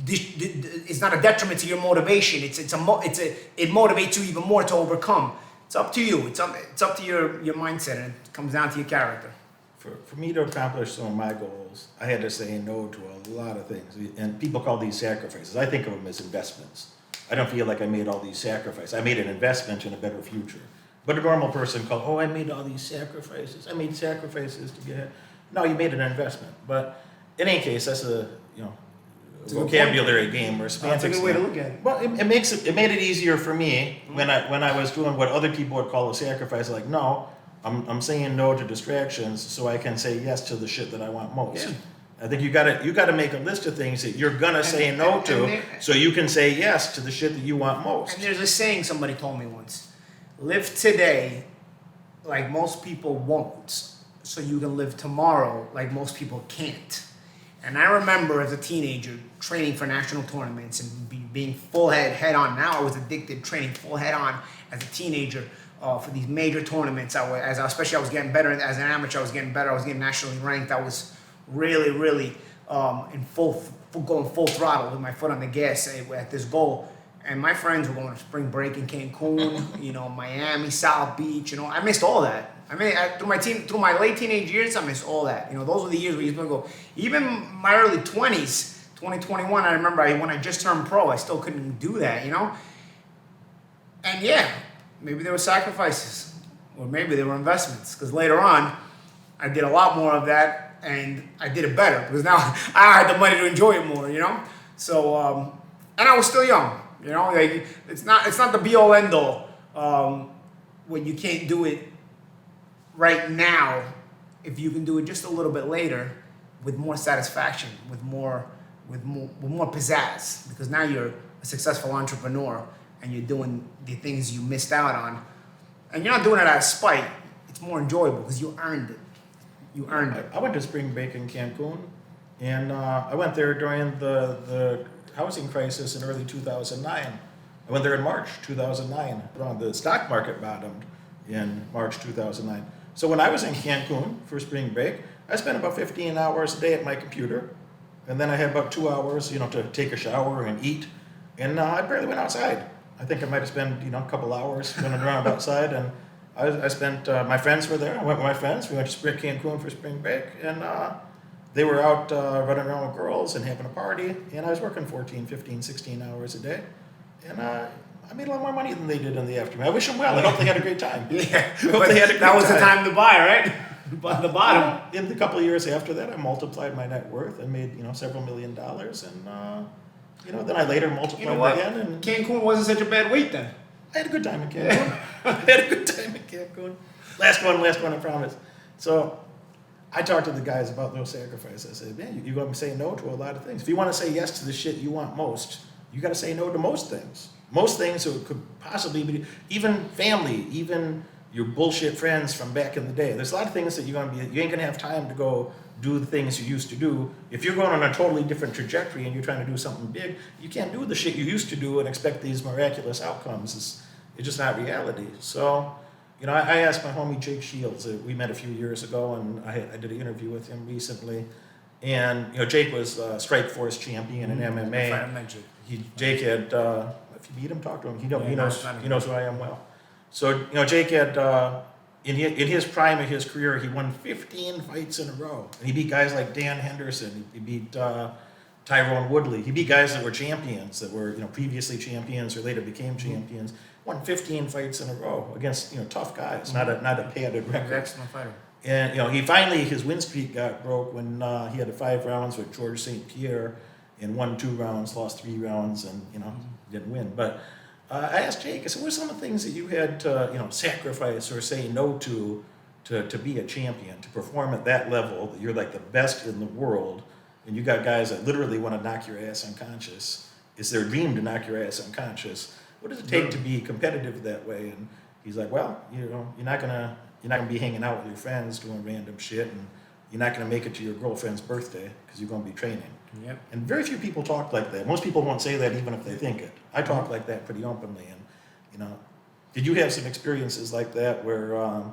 It's not a detriment to your motivation. It motivates you even more to overcome. It's up to you. It's up to your mindset, and it comes down to your character. For me to accomplish some of my goals, I had to say no to a lot of things. And people call these sacrifices. I think of them as investments. I don't feel like I made all these sacrifices. I made an investment in a better future. But a normal person calls, "Oh, I made all these sacrifices. I made sacrifices to get ahead." No, you made an investment. But in any case, that's a vocabulary game or semantics. That's a good way to look at it. Well, it made it easier for me when I was doing what other people would call a sacrifice. Like, no, I'm saying no to distractions so I can say yes to the shit that I want most. Yeah. I think you gotta make a list of things that you're gonna say no to, so you can say yes to the shit that you want most. And there's a saying somebody told me once: live today like most people won't, so you can live tomorrow like most people can't. And I remember as a teenager training for national tournaments and being full head on. Now I was addicted, training full head on as a teenager for these major tournaments. Especially I was getting better as an amateur. I was getting better. I was getting nationally ranked. I was really in going full throttle with my foot on the gas at this goal. And my friends were going to spring break in Cancun, Miami, South Beach. I missed all that. Through my late teenage years, I missed all that. Those were the years where you used to go. Even my early 20s, 2021, I remember when I just turned pro, I still couldn't do that, And yeah, maybe there were sacrifices, or maybe there were investments, because later on, I did a lot more of that, and I did it better, because now I had the money to enjoy it more, So, and I was still young, it's not the be-all, end-all when you can't do it right now. If you can do it just a little bit later with more satisfaction, with more pizzazz, because now you're a successful entrepreneur and you're doing the things you missed out on, and you're not doing it out of spite. It's more enjoyable because you earned it. I went to spring break in Cancun, and I went there during the housing crisis in early 2009. I went there in March 2009. The stock market bottomed in March 2009. So when I was in Cancun for spring break, I spent about 15 hours a day at my computer, and then I had about 2 hours, to take a shower and eat, and I barely went outside. I think I might have spent, a couple hours running around outside, and I spent, my friends were there. I went with my friends. We went to Cancun for spring break, and they were out running around with girls and having a party, and I was working 14, 15, 16 hours a day, and I made a lot more money than they did in the afternoon. I wish them well. I hope they had a great time. Yeah, but that was the time to buy, right? The bottom. In the couple of years after that, I multiplied my net worth and made several $1 million, and then I later multiplied again. And Cancun wasn't such a bad weight then. I had a good time in Cancun. Last one, I promise. So I talked to the guys about those sacrifices. I said, man, you're going to say no to a lot of things. If you want to say yes to the shit you want most, you got to say no to most things. Most things that could possibly be, even family, even your bullshit friends from back in the day. There's a lot of things that you ain't gonna have time to go do the things you used to do. If you're going on a totally different trajectory and you're trying to do something big, you can't do the shit you used to do and expect these miraculous outcomes. It's just not reality. So, I asked my homie Jake Shields. We met a few years ago, and I did an interview with him recently. And Jake was Strike Force champion in MMA. I met Jake. Jake had, if you meet him, talk to him. He Yeah, knows who I am well. So Jake had in his prime of his career, he won 15 fights in a row, and he beat guys like Dan Henderson. He beat Tyrone Woodley. He beat guys that were champions, that were previously champions or later became champions. Won 15 fights in a row against tough guys, not a padded record. Excellent fighter. And he finally, his win streak got broke when he had 5 rounds with George St. Pierre and won 2 rounds, lost 3 rounds, and didn't win. But I asked Jake, I said, what are some of the things that you had to sacrifice or say no to be a champion, to perform at that level, that you're like the best in the world, and you got guys that literally want to knock your ass unconscious. It's their dream to knock your ass unconscious. What does it take to be competitive that way? And he's like, well, you're not gonna be hanging out with your friends doing random shit, and you're not gonna make it to your girlfriend's birthday because you're gonna be training. Yep. And very few people talk like that. Most people won't say that even if they think it. I talk like that pretty openly. And did you have some experiences like that where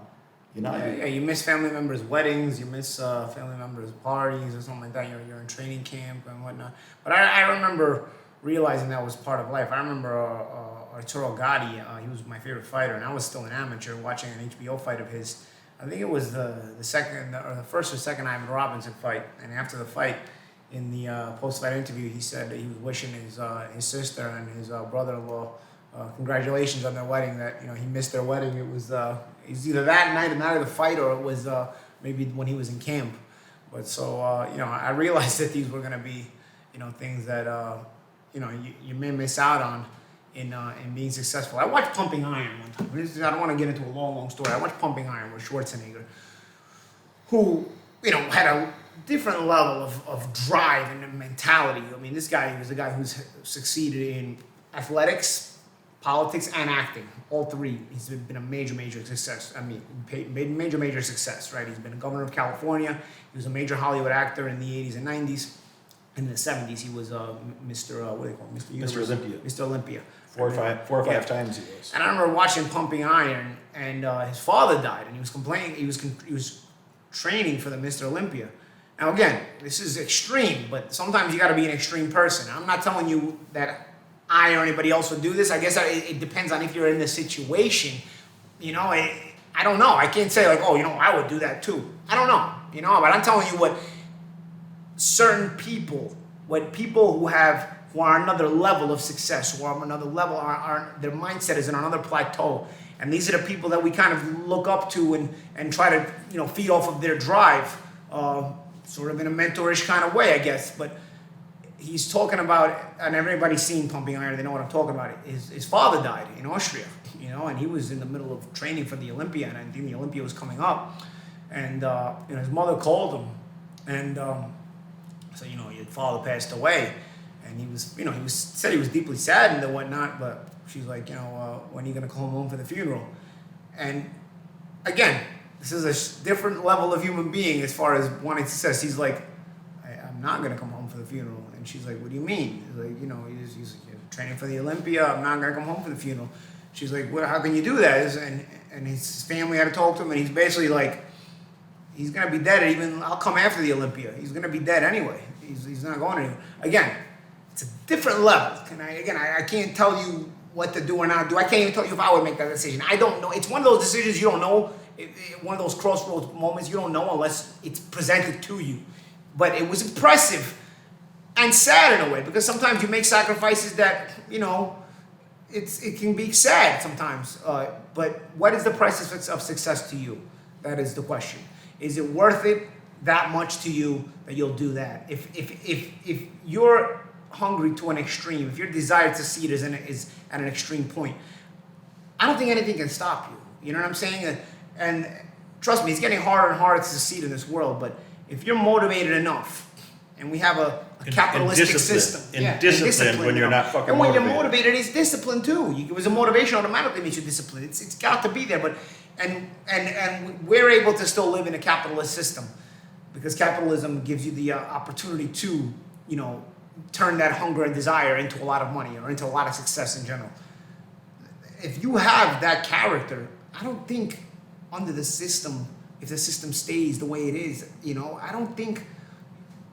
you miss family members' weddings, you miss family members' parties or something like that. You're in training camp and whatnot. But I remember realizing that was part of life. I remember Arturo Gatti, he was my favorite fighter, and I was still an amateur watching an HBO fight of his. I think it was the second or the first or second Ivan Robinson fight. And after the fight, in the post-fight interview, he said that he was wishing his sister and his brother-in-law congratulations on their wedding. That he missed their wedding. It was either that night, the night of the fight, or it was maybe when he was in camp. But so I realized that these were going to be things that you may miss out on in being successful. I watched Pumping Iron one time. I don't want to get into a long story. I watched Pumping Iron with Schwarzenegger, who had a different level of drive and mentality. I mean, this guy was a guy who's succeeded in athletics, politics, and acting. All 3. He's been a major success. I mean, major success, right? He's been a governor of California. He was a major Hollywood actor in the 80s and 90s. In the 70s, he was Mr. What do they call him? Mr. Olympia. Mr. Olympia. 4 or 5 times he was. And I remember watching Pumping Iron, and his father died, and he was complaining. He was training for the Mr. Olympia. Now again, this is extreme, but sometimes you got to be an extreme person. I'm not telling you that I or anybody else would do this. I guess it depends on if you're in the situation. I don't know. I can't say like, I would do that too. I don't know. But I'm telling you what certain people, who are on another level of success, who are on another level, their mindset is in another plateau. And these are the people that we kind of look up to and try to, feed off of their drive, sort of in a mentorish kind of way, I guess. But he's talking about, and everybody's seen Pumping Iron, they know what I'm talking about. His father died in Austria, and he was in the middle of training for the Olympia, and I think the Olympia was coming up. And his mother called him, and so your father passed away, and he said he was deeply saddened and whatnot. But she's like, when are you gonna come home for the funeral? And again, this is a different level of human being as far as wanting success. He's like, I'm not gonna come home for the funeral. And she's like, what do you mean? He's like, he's training for the Olympia. I'm not gonna come home for the funeral. She's like, well, how can you do that? And his family had to talk to him, and he's basically like, he's gonna be dead. I'll come after the Olympia. He's gonna be dead anyway. He's not going anywhere. Again, it's a different level. I can't tell you what to do or not do. I can't even tell you if I would make that decision. I don't know. It's one of those decisions you don't know. One of those crossroads moments you don't know unless it's presented to you. But it was impressive and sad in a way, because sometimes you make sacrifices that it can be sad sometimes. But what is the price of success to you? That is the question. Is it worth it that much to you that you'll do that? If you're hungry to an extreme, if your desire to succeed is at an extreme point, I don't think anything can stop you. You know what I'm saying? And trust me, it's getting harder and harder to succeed in this world. But if you're motivated enough, and we have a capitalistic system, discipline when you're not fucking and when motivated. you're motivated, it's discipline too. It was a motivation automatically makes you disciplined. It's got to be there. But and we're able to still live in a capitalist system because capitalism gives you the opportunity to turn that hunger and desire into a lot of money or into a lot of success in general. If you have that character, I don't think under the system, if the system stays the way it is, I don't think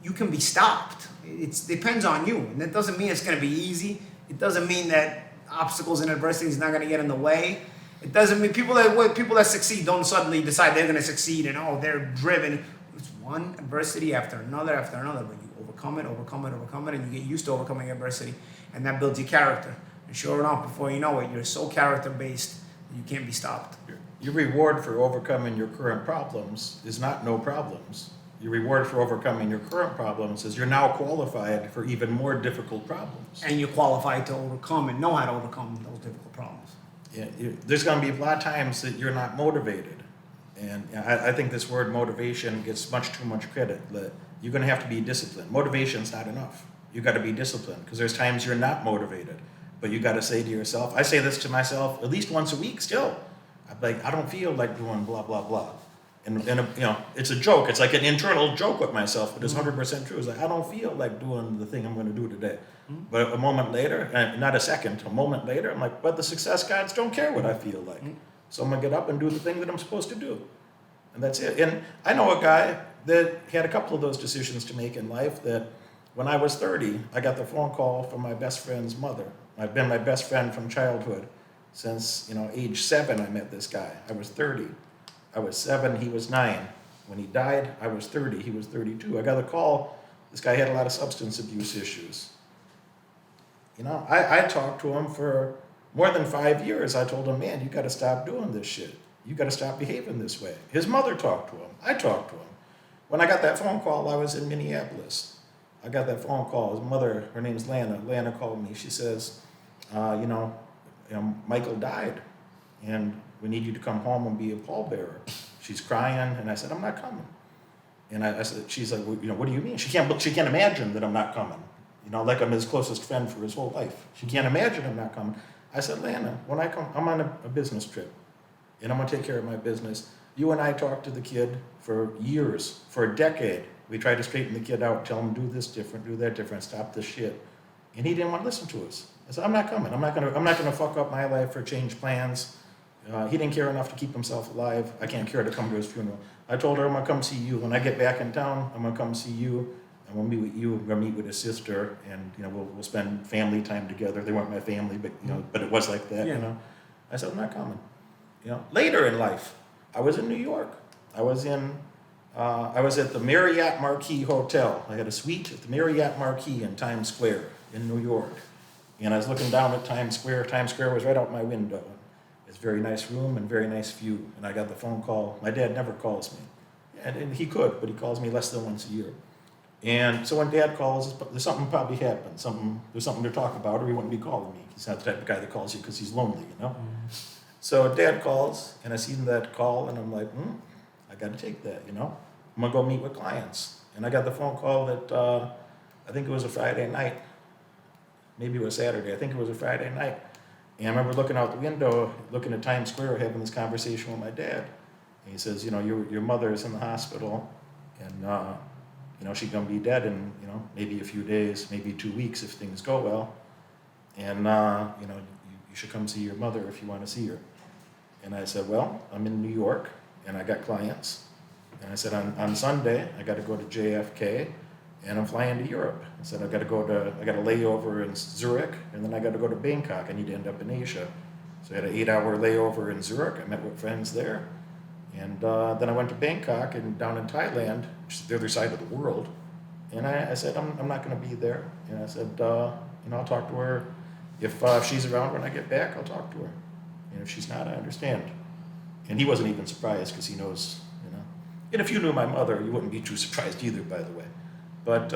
you can be stopped. It depends on you, and that doesn't mean it's going to be easy. It doesn't mean that obstacles and adversity is not going to get in the way. It doesn't mean people that succeed don't suddenly decide they're going to succeed and they're driven. It's one adversity after another, but you overcome it, and you get used to overcoming adversity, and that builds your character. And sure enough, before you know it, you're so character-based that you can't be stopped. Your reward for overcoming your current problems is not no problems. Your reward for overcoming your current problems is you're now qualified for even more difficult problems. And you're qualified to overcome and know how to overcome those difficult problems. Yeah, there's going to be a lot of times that you're not motivated. And I think this word motivation gets much too much credit. That you're going to have to be disciplined. Motivation's not enough. You got to be disciplined because there's times you're not motivated. But you got to say to yourself, I say this to myself at least once a week still. I'm like, I don't feel like doing blah, blah, blah. And it's a joke. It's like an internal joke with myself, but it's 100% true. It's like, I don't feel like doing the thing I'm going to do today. But a moment later, not a second, a moment later, I'm like, but the success gods don't care what I feel like. So I'm going to get up and do the thing that I'm supposed to do. And that's it. And I know a guy that had a couple of those decisions to make in life that when I was 30, I got the phone call from my best friend's mother. I've been my best friend from childhood. Since, age 7, I met this guy. I was 30. I was 7, he was 9. When he died, I was 30, he was 32. I got a call. This guy had a lot of substance abuse issues. I talked to him for more than 5 years. I told him, man, you got to stop doing this shit. You got to stop behaving this way. His mother talked to him. I talked to him. When I got that phone call, I was in Minneapolis. I got that phone call. His mother, her name's Lana. Lana called me. She says, Michael died, and we need you to come home and be a pallbearer. She's crying, and I said, I'm not coming. And I said, she's like, well, what do you mean? She can't imagine that I'm not coming. Like I'm his closest friend for his whole life. She can't imagine I'm not coming. I said, Lana, when I come, I'm on a business trip, and I'm going to take care of my business. You and I talked to the kid for years, for a decade. We tried to straighten the kid out, tell him do this different, do that different, stop this shit. And he didn't want to listen to us. I said, I'm not coming. I'm not gonna fuck up my life or change plans. He didn't care enough to keep himself alive. I can't care to come to his funeral. I told her I'm gonna come see you. When I get back in town, I'm gonna come see you, and we'll meet with you. We're gonna meet with his sister, and we'll spend family time together. They weren't my family, but but it was like that. Yeah. I said, I'm not coming. Later in life, I was in New York. I was at the Marriott Marquis Hotel. I had a suite at the Marriott Marquis in Times Square in New York. And I was looking down at Times Square. Times Square was right out my window. It's a very nice room and very nice view. And I got the phone call. My dad never calls me. And he could, but he calls me less than once a year. And so when Dad calls, there's something probably happened. There's something to talk about, or he wouldn't be calling me. He's not the type of guy that calls you because he's lonely, So Dad calls, and I see that call, and I'm like, I got to take that, I'm going to go meet with clients. And I got the phone call that I think it was a Friday night. Maybe it was Saturday. I think it was a Friday night. And I remember looking out the window, looking at Times Square, having this conversation with my dad. And he says, your mother is in the hospital, and she's going to be dead in, maybe a few days, maybe 2 weeks if things go well. And, you should come see your mother if you want to see her. And I said, well, I'm in New York, and I got clients. And I said, on Sunday, I got to go to JFK, and I'm flying to Europe. I said, I got a layover in Zurich, and then I got to go to Bangkok. I need to end up in Asia. So I had an 8-hour layover in Zurich. I met with friends there. And then I went to Bangkok and down in Thailand, which is the other side of the world. And I said, I'm not going to be there. And I said, I'll talk to her. If she's around when I get back, I'll talk to her. And if she's not, I understand. And he wasn't even surprised because he knows, And if you knew my mother, you wouldn't be too surprised either, by the way. But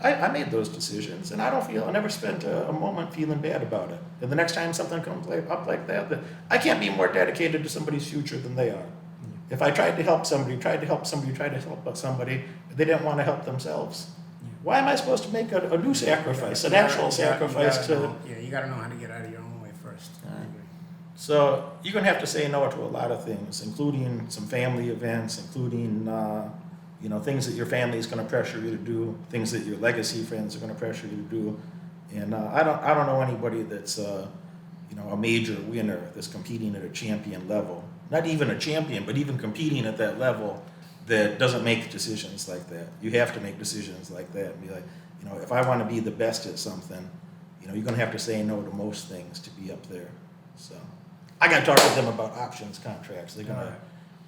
I made those decisions, and I never spent a moment feeling bad about it. And the next time something comes up like that I can't be more dedicated to somebody's future than they are. If I tried to help somebody, they didn't want to help themselves. Why am I supposed to make a new sacrifice, an actual sacrifice to... You got to know how to get out of your own way first. So you're going to have to say no to a lot of things, including some family events, including... things that your family is going to pressure you to do, things that your legacy friends are going to pressure you to do, and I don't know anybody that's a major winner that's competing at a champion level. Not even a champion, but even competing at that level that doesn't make decisions like that. You have to make decisions like that and be like, you know, if I want to be the best at something, you know, you're going to have to say no to most things to be up there. So I got to talk to them about options contracts. They're going to,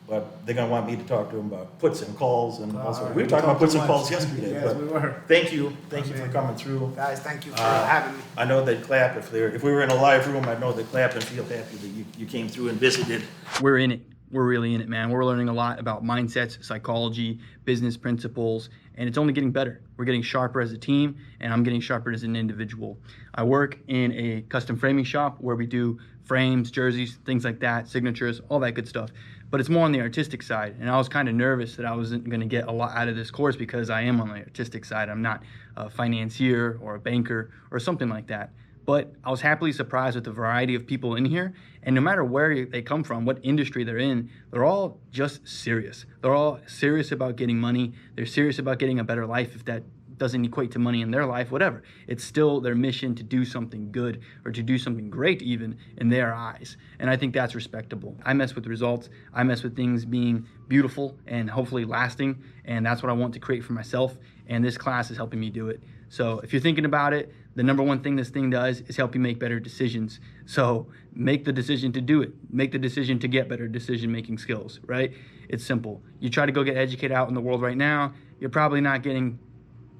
but they're going to want me to talk to them about puts and calls and also. We were talking about puts and calls yesterday. Yes, but we were. Thank you for coming through. Guys, thank you for having me. I know they'd clap if we were in a live room. I know they'd clap and feel happy that you came through and visited. We're in it. We're really in it, man. We're learning a lot about mindsets, psychology, business principles, and it's only getting better. We're getting sharper as a team, and I'm getting sharper as an individual. I work in a custom framing shop where we do frames, jerseys, things like that, signatures, all that good stuff. But it's more on the artistic side, and I was kind of nervous that I wasn't going to get a lot out of this course because I am on the artistic side. I'm not a financier or a banker or something like that. But I was happily surprised with the variety of people in here, and no matter where they come from, what industry they're in, they're all just serious. They're all serious about getting money. They're serious about getting a better life if that doesn't equate to money in their life, whatever. It's still their mission to do something good or to do something great even in their eyes. And I think that's respectable. I mess with results. I mess with things being beautiful and hopefully lasting. And that's what I want to create for myself. And this class is helping me do it. So if you're thinking about it, the number one thing this thing does is help you make better decisions. So make the decision to do it. Make the decision to get better decision-making skills, right? It's simple. You try to go get educated out in the world right now, you're probably not getting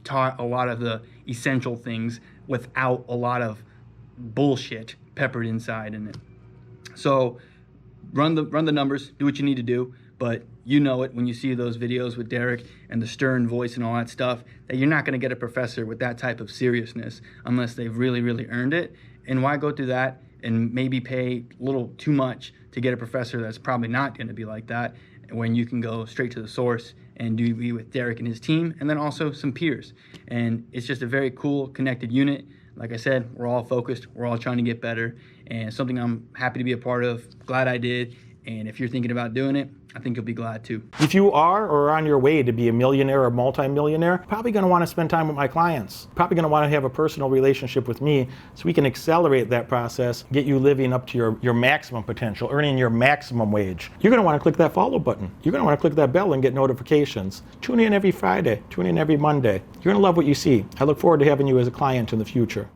taught a lot of the essential things without a lot of bullshit peppered inside in it. So run the numbers, do what you need to do, but you know it when you see those videos with Derek and the stern voice and all that stuff, that you're not going to get a professor with that type of seriousness unless they've really, really earned it. And why go through that and maybe pay a little too much to get a professor that's probably not going to be like that, when you can go straight to the source and be with Derek and his team, and then also some peers. And it's just a very cool, connected unit. Like I said, we're all focused, we're all trying to get better, and something I'm happy to be a part of, glad I did. And if you're thinking about doing it, I think you'll be glad too. If you are or on your way to be a millionaire or multi-millionaire, probably going to want to spend time with my clients. Probably going to want to have a personal relationship with me so we can accelerate that process, get you living up to your maximum potential, earning your maximum wage. You're going to want to click that follow button. You're going to want to click that bell and get notifications. Tune in every Friday, tune in every Monday. You're going to love what you see. I look forward to having you as a client in the future.